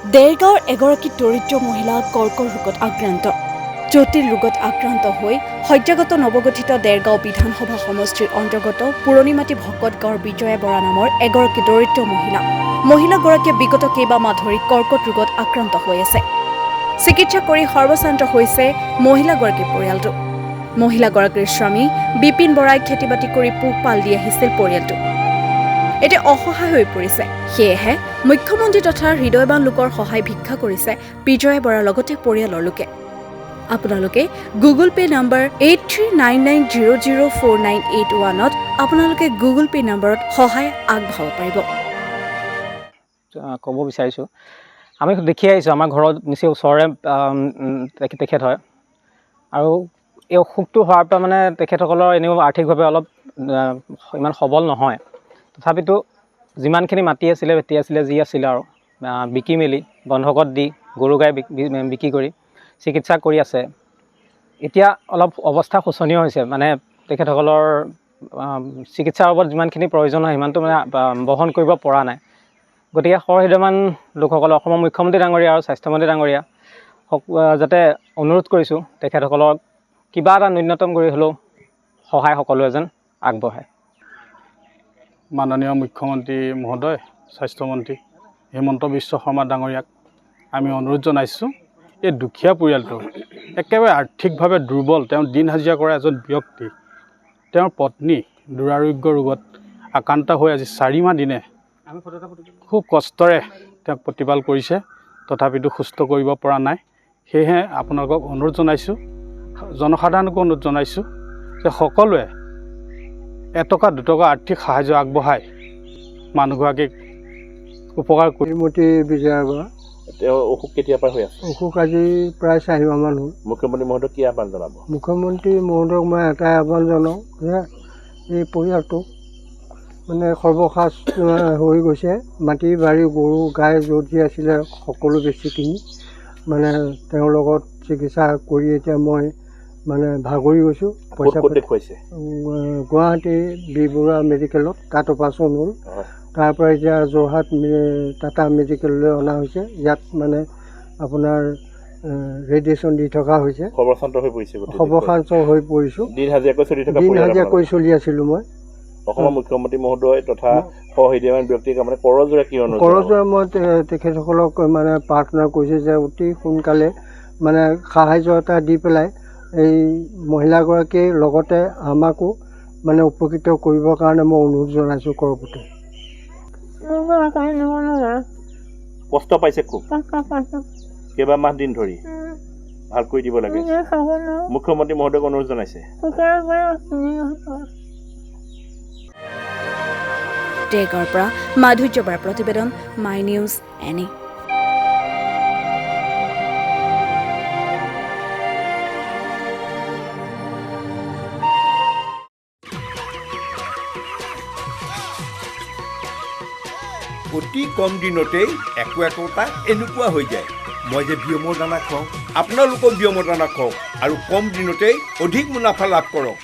দেৰগাঁৱৰ এগৰাকী দৰিদ্ৰ মহিলা কৰ্কট ৰোগত আক্ৰান্ত। জটিল ৰোগত আক্ৰান্ত হৈ সদ্যগত নৱগঠিত দেৰগাঁও বিধানসভা সমষ্টিৰ অন্তৰ্গত পুৰণিমাটি ভকত গাঁৱৰ বিজয়া বৰা নামৰ এগৰাকী দৰিদ্ৰ মহিলা। মহিলাগৰাকীয়ে বিগত কেইবামাহ ধৰি কৰ্কট ৰোগত আক্ৰান্ত হৈ আছে। চিকিৎসা কৰি সৰ্বশ্ৰান্ত হৈছে মহিলাগৰাকীৰ পৰিয়ালটো। মহিলাগৰাকীৰ স্বামী বিপিন বৰাই খেতি বাতি কৰি পোহপাল দি আহিছিল পৰিয়ালটো। এতিয়া অসহায় হৈ পৰিছে। সেয়েহে মুখ্যমন্ত্ৰী তথা হৃদয়বান লোকৰ সহায় ভিক্ষা কৰিছে বিজয়া বৰাৰ লগতে পৰিয়ালৰ লোকে। আপোনালোকে গুগল পে' নম্বৰ 8399004981ত আপোনালোকে গুগল পে' নম্বৰত সহায় আগবঢ়াব পাৰিব। ক'ব বিচাৰিছোঁ, আমি দেখি আহিছোঁ আমাৰ ঘৰৰ নিচেই ওচৰৰে তেখেত হয়, আৰু এই অসুখটো হোৱাৰ পৰা মানে তেখেতসকলৰ এনেও আৰ্থিকভাৱে অলপ ইমান সবল নহয়। তথাপিতো যিমানখিনি মাটি আছিলে ভেটি আছিলে যি আছিলে আৰু বিকি মেলি বন্ধকত দি গৰু গাই বিক্ৰী কৰি চিকিৎসা কৰি আছে। এতিয়া অলপ অৱস্থা শোচনীয় হৈছে, মানে তেখেতসকলৰ চিকিৎসাৰ বাবদ যিমানখিনি প্ৰয়োজন হয় সিমানটো মানে বহন কৰিব পৰা নাই। গতিকে সহৃদয়বান লোকসকলে অসমৰ মুখ্যমন্ত্ৰী ডাঙৰীয়া আৰু স্বাস্থ্যমন্ত্ৰী ডাঙৰীয়া যাতে অনুৰোধ কৰিছোঁ তেখেতসকলক কিবা এটা ন্যূনতম কৰি হ'লেও সহায় সকলোৱে যেন আগবঢ়ায়। মাননীয় মুখ্যমন্ত্ৰী মহোদয়, স্বাস্থ্যমন্ত্ৰী হিমন্ত বিশ্ব শৰ্মা ডাঙৰীয়াক আমি অনুৰোধ জনাইছোঁ, এই দুখীয়া পৰিয়ালটো একেবাৰে আৰ্থিকভাৱে দুৰ্বল। তেওঁ দিন হাজিৰা কৰা এজন ব্যক্তি। তেওঁৰ পত্নী দুৰাৰোগ্য ৰোগত আক্ৰান্ত হৈ আজি 4 মাহ দিনে খুব কষ্টৰে তেওঁক প্ৰতিপাল কৰিছে, তথাপিতো সুস্থ কৰিব পৰা নাই। সেয়েহে আপোনালোকক অনুৰোধ জনাইছোঁ, জনসাধাৰণকো অনুৰোধ জনাইছোঁ যে সকলোৱে এটকা দুটকা আৰ্থিক সাহায্য আগবঢ়াই মানুহগৰাকীক উপকাৰ কৰি। শ্ৰীমতী বিজয়া বৰা। তেওঁৰ অসুখ কেতিয়াৰ পৰা হৈ আছে? অসুখ আজি প্ৰায় 4 মাহমান হ'ল। মুখ্যমন্ত্ৰী মহোদয়ক কি আহ্বান জনাব? মুখ্যমন্ত্ৰী মহোদয়ক মই এটাই আহ্বান জনাওঁ যে এই পৰিয়ালটোক মানে সৰ্বসাজ হৈ গৈছে। মাটি বাৰী গৰু গাই য'ত যি আছিলে সকলো বেছি কিনি মানে তেওঁৰ লগত চিকিৎসা কৰি এতিয়া মই মানে ভাগৰি গৈছোঁ। পইচা দেখুৱাইছে গুৱাহাটী বি বৰুৱা মেডিকেলত, তাত অপাৰেশ্যন হ'ল। তাৰপৰা এতিয়া যোৰহাট টাটা মেডিকেললৈ অনা হৈছে। ইয়াত মানে আপোনাৰ ৰেডিয়েশ্যন দি থকা হৈছে। সৰ্বশান্ত হৈ পৰিছে, সৰ্বশান্ত হৈ পৰিছোঁ। দিন হাজিৰা কৰি চলি আছিলোঁ মই। অসমৰ মুখ্যমন্ত্ৰী মহোদয় তথা সহৃদয়বান ব্যক্তিক মানে কৰজোৰা কি অনুৰোধ? কৰজোৰা মই তেখেতসকলক মানে প্ৰাৰ্থনা কৰিছোঁ যে অতি সোনকালে মানে সাহায্য এটা দি পেলাই এই মহিলাগৰাকীৰ লগতে আমাকো মানে উপকৃত কৰিবৰ কাৰণে মই অনুৰোধ জনাইছোঁ ক'ৰ প্ৰতি। কষ্ট পাইছে খুব, কেইবামাহ দিন ধৰি ভাল কৰি দিব লাগে। মুখ্যমন্ত্ৰী মহোদয়ক অনুৰোধ জনাইছে। দেৰগাঁৱৰ পৰা মাধুৰ্য বৰাৰ প্ৰতিবেদন, মাই নিউজ এনি। অতি কম দিনতেই একোটা এনেকুৱা হৈ যায়। মই যে বিয়মৰ দানা খুৱাওঁ, আপোনালোকেও বিয়মৰ দানা খুৱাওক আৰু কম দিনতেই অধিক মুনাফা লাভ কৰক।